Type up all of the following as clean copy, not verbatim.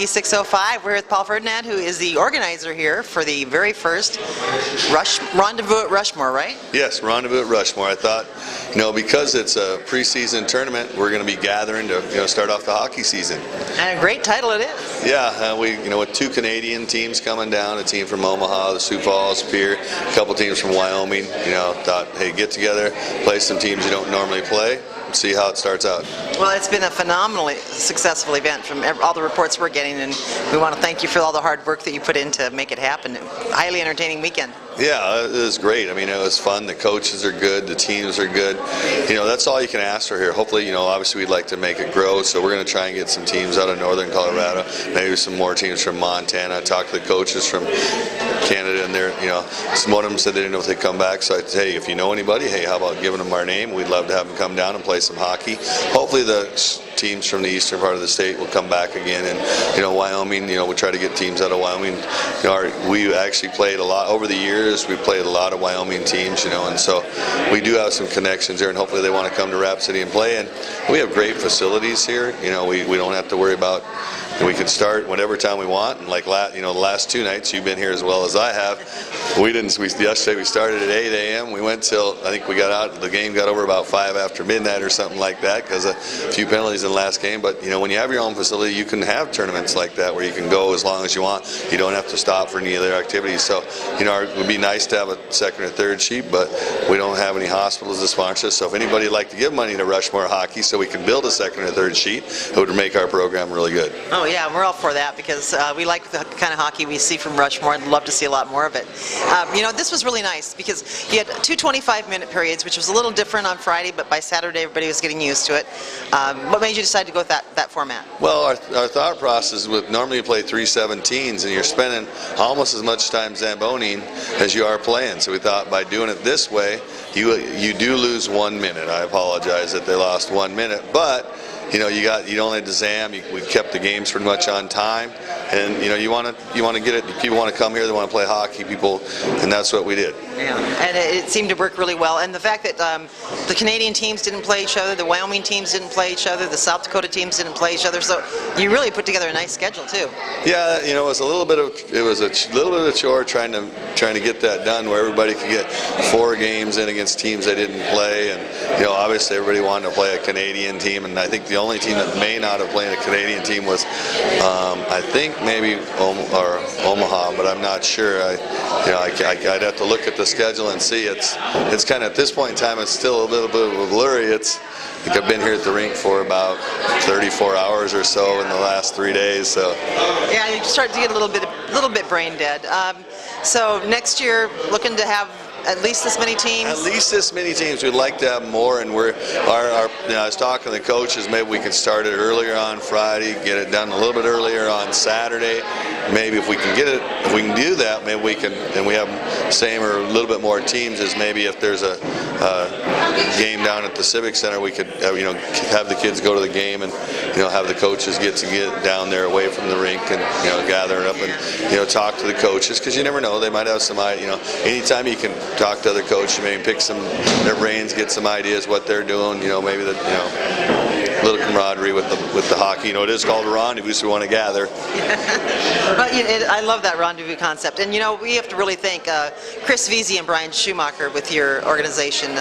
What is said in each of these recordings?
Hockey 605. We're with Paul Ferdinand, who is the organizer here for the very first Rendezvous at Rushmore, right? Yes, Rendezvous at Rushmore. I thought, because it's a preseason tournament, we're going to be gathering to, start off the hockey season. And a great title it is. Yeah, we, with 2 Canadian teams coming down, a team from Omaha, the Sioux Falls, Pierre, a couple teams from Wyoming. Thought, hey, get together, play some teams you don't normally play, see how it starts out. Well, it's been a phenomenally successful event from all the reports we're getting, and we want to thank you for all the hard work that you put in to make it happen. Highly entertaining weekend. Yeah, it was great. It was fun. The coaches are good. The teams are good. That's all you can ask for here. Hopefully, obviously we'd like to make it grow, so we're going to try and get some teams out of northern Colorado, maybe some more teams from Montana. Talk to the coaches from Canada, and some of them said they didn't know if they'd come back, so I said, hey, if you know anybody, hey, how about giving them our name? We'd love to have them come down and play some hockey. Hopefully the teams from the eastern part of the state will come back again, and Wyoming, we'll try to get teams out of Wyoming. We actually played a lot over the years. We played a lot of Wyoming teams, and so we do have some connections there, and hopefully they want to come to Rapid City and play. And we have great facilities here. We don't have to worry about. We can start whatever time we want, and like the last 2 nights, you've been here as well as I have. Yesterday we started at 8 a.m. We went till, I think we got out, the game got over about 5 after midnight or something like that because of a few penalties in the last game. But when you have your own facility, you can have tournaments like that where you can go as long as you want. You don't have to stop for any other activities. So it would be nice to have a second or third sheet, but we don't have any hospitals to sponsor us. So if anybody would like to give money to Rushmore Hockey so we can build a second or third sheet, it would make our program really good. Oh yeah, we're all for that because we like the kind of hockey we see from Rushmore and love to see a lot more of it. This was really nice because you had 2 25-minute periods, which was a little different on Friday, but by Saturday everybody was getting used to it. What made you decide to go with that format? Well, our thought process with normally you play 3 17s and you're spending almost as much time zamboning as you are playing. So we thought by doing it this way, you do lose 1 minute. I apologize that they lost 1 minute, but you don't have to zam. We kept the games pretty much on time, and you want to get it. People want to come here. They want to play hockey. And that's what we did. Yeah, and it seemed to work really well. And the fact that the Canadian teams didn't play each other, the Wyoming teams didn't play each other, the South Dakota teams didn't play each other. So you really put together a nice schedule too. Yeah, it was a little bit of a chore trying to get that done where everybody could get 4 games in against teams they didn't play, and obviously everybody wanted to play a Canadian team, and I think the only team that may not have played a Canadian team was I think maybe Omaha, but I'm not sure. I'd have to look at the schedule and see. It's kind of, at this point in time, it's still a little bit of a blurry. I think I've been here at the rink for about 34 hours or so in the last 3 days. So yeah, you start to get a little bit brain dead. So next year, looking to have at least this many teams? At least this many teams. We'd like to have more, and I was talking to the coaches, maybe we can start it earlier on Friday, get it done a little bit earlier on Saturday. Maybe if we can do that, maybe we can, and we have same or a little bit more teams, as maybe if there's a game down at the Civic Center, we could have the kids go to the game and have the coaches get down there away from the rink and gather it up and talk to the coaches, because you never know, they might have some anytime you can talk to other coaches, maybe pick their brains, get some ideas what they're doing, maybe little camaraderie with the hockey. It is called a rendezvous, so we want to gather. But I love that rendezvous concept, and we have to really thank Chris Veazey and Brian Schumacher with your organization.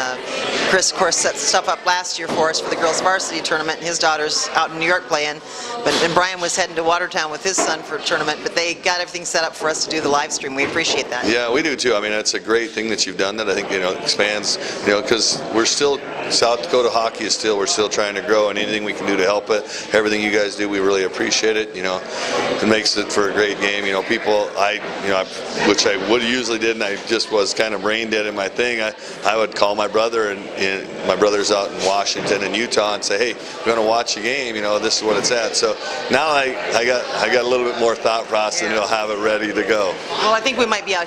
Chris, of course, set stuff up last year for us for the girls varsity tournament, and his daughter's out in New York playing. And Brian was heading to Watertown with his son for a tournament, but they got everything set up for us to do the live stream. We appreciate that. Yeah, we do too. That's a great thing that you've done that. I think expands, because we're still, South Dakota hockey is we're still trying to grow, and anything we can do to help it, everything you guys do, we really appreciate it. It makes it for a great game. People, which I would usually did, and I just was kind of brain dead in my thing. I would call my brother, and my brother's out in Washington and Utah, and say, hey, we're going to watch a game. This is what it's at. So now I got a little bit more thought process, and I'll have it ready to go. Well, I think we might be out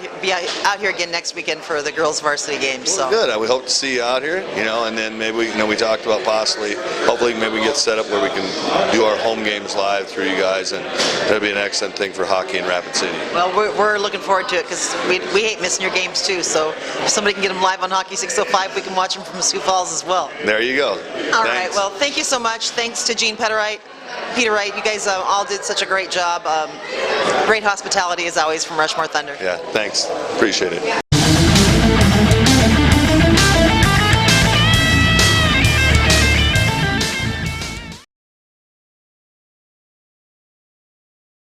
here again next weekend for the girls varsity games. Well, so good. We hope to see you out here. And then maybe we talked about hopefully maybe we get set up where we can do our home games live through you guys, and that'd be an excellent thing for hockey in Rapid City. Well, we're looking forward to it because we hate missing your games too. So if somebody can get them live on Hockey 605, we can watch them from Sioux Falls as well. There you go. All right. Well, thank you so much. Thanks to Gene Petterite. Peter Wright, you guys all did such a great job. Great hospitality as always from Rushmore Thunder. Yeah, thanks. Appreciate it.